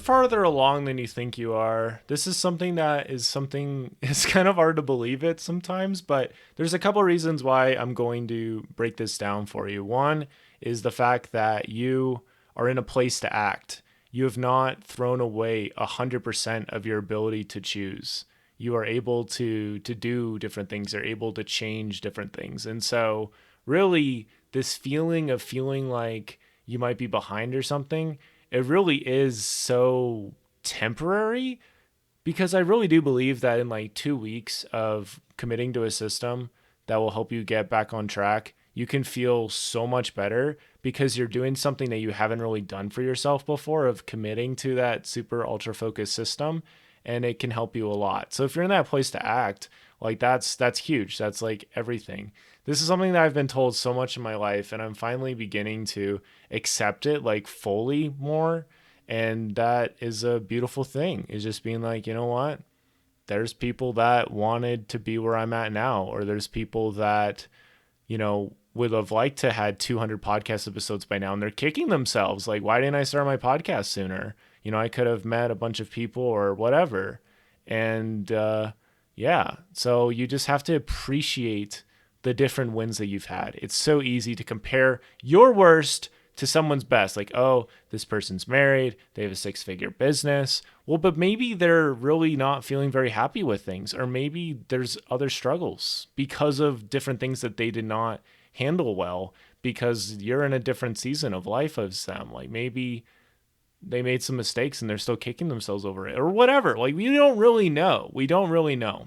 farther along than you think you are. This is something it's kind of hard to believe it sometimes, but there's a couple reasons why I'm going to break this down for you. One is the fact that you are in a place to act. You have not thrown away 100% of your ability to choose. You are able to do different things. You're able to change different things. And so really this feeling of feeling like you might be behind or something, it really is so temporary, because I really do believe that in like 2 weeks of committing to a system that will help you get back on track, you can feel so much better because you're doing something that you haven't really done for yourself before, of committing to that super ultra focused system, and it can help you a lot. So if you're in that place to act, like that's huge. That's like everything. This is something that I've been told so much in my life, and I'm finally beginning to accept it like fully more. And that is a beautiful thing, is just being like, you know what? There's people that wanted to be where I'm at now, or there's people that, would have liked to had 200 podcast episodes by now, and they're kicking themselves. Like, why didn't I start my podcast sooner? I could have met a bunch of people or whatever. And yeah, so you just have to appreciate the different wins that you've had. It's so easy to compare your worst to someone's best. Like, oh, this person's married, they have a 6-figure business. Well, but maybe they're really not feeling very happy with things, or maybe there's other struggles because of different things that they did not handle well, because you're in a different season of life as them. Like, maybe they made some mistakes and they're still kicking themselves over it, or whatever. Like, we don't really know. We don't really know.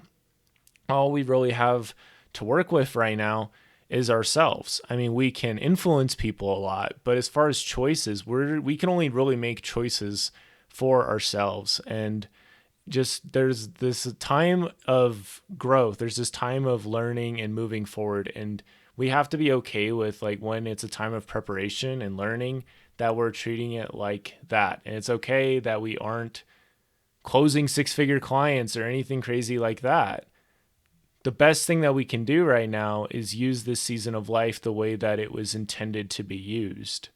All we really have to work with right now is ourselves. I mean, we can influence people a lot, but as far as choices, we can only really make choices for ourselves. And just, there's this time of growth. There's this time of learning and moving forward. And we have to be okay with, like, when it's a time of preparation and learning, that we're treating it like that. And it's okay that we aren't closing 6-figure clients or anything crazy like that. The best thing that we can do right now is use this season of life the way that it was intended to be used.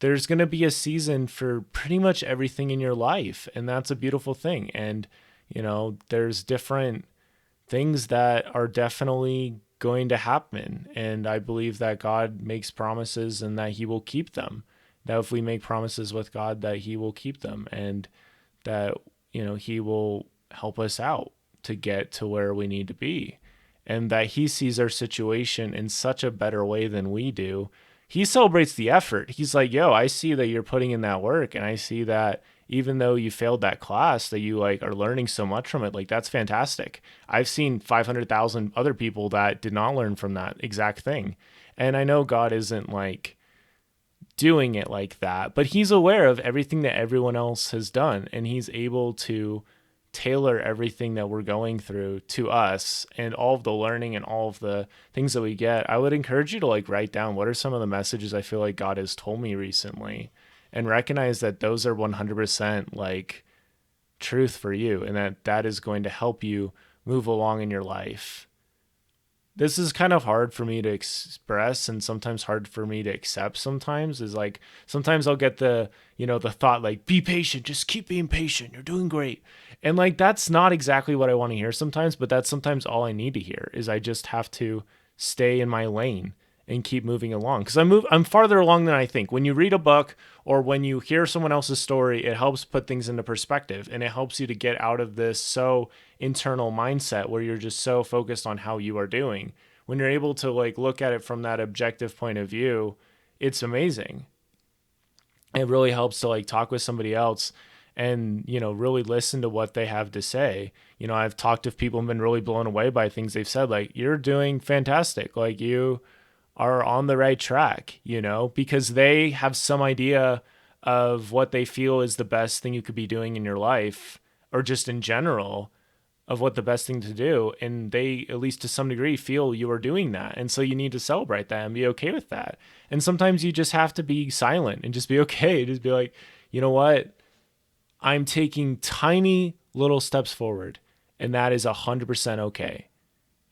There's going to be a season for pretty much everything in your life, and that's a beautiful thing. And, there's different things that are definitely going to happen. And I believe that God makes promises and that he will keep them. That if we make promises with God, that he will keep them, and that, he will help us out to get to where we need to be, and that he sees our situation in such a better way than we do. He celebrates the effort. He's like, yo, I see that you're putting in that work, and I see that even though you failed that class, that you like are learning so much from it. Like, that's fantastic. I've seen 500,000 other people that did not learn from that exact thing. And I know God isn't like doing it like that, but he's aware of everything that everyone else has done, and he's able to tailor everything that we're going through to us, and all of the learning and all of the things that we get. I would encourage you to like write down, what are some of the messages I feel like God has told me recently, and recognize that those are 100% like truth for you, and that is going to help you move along in your life. This is kind of hard for me to express, and sometimes hard for me to accept sometimes, is like, sometimes I'll get the thought like, be patient, just keep being patient, you're doing great. And like, that's not exactly what I want to hear sometimes, but that's sometimes all I need to hear, is I just have to stay in my lane and keep moving along. Because I'm farther along than I think. When you read a book or when you hear someone else's story, it helps put things into perspective, and it helps you to get out of this so internal mindset where you're just so focused on how you are doing. When you're able to like look at it from that objective point of view, it's amazing. It really helps to like talk with somebody else and, really listen to what they have to say. I've talked to people and been really blown away by things they've said, like, you're doing fantastic. Like, you are on the right track, because they have some idea of what they feel is the best thing you could be doing in your life, or just in general, of what the best thing to do. And they, at least to some degree, feel you are doing that. And so you need to celebrate that and be okay with that. And sometimes you just have to be silent and just be okay. Just be like, you know what? I'm taking tiny little steps forward, and that is 100% okay.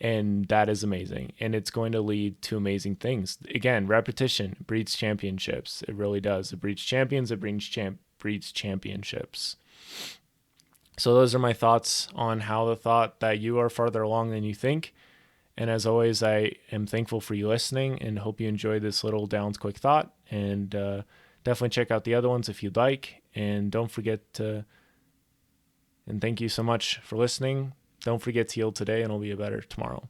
And that is amazing. And it's going to lead to amazing things. Again, repetition breeds championships. It really does. It breeds champions. It breeds championships. So those are my thoughts on how the thought that you are farther along than you think. And as always, I am thankful for you listening and hope you enjoyed this little Dallin's Quick Thought. And definitely check out the other ones if you'd like. And don't forget to, and thank you so much for listening. Don't forget to heal today and it'll be a better tomorrow.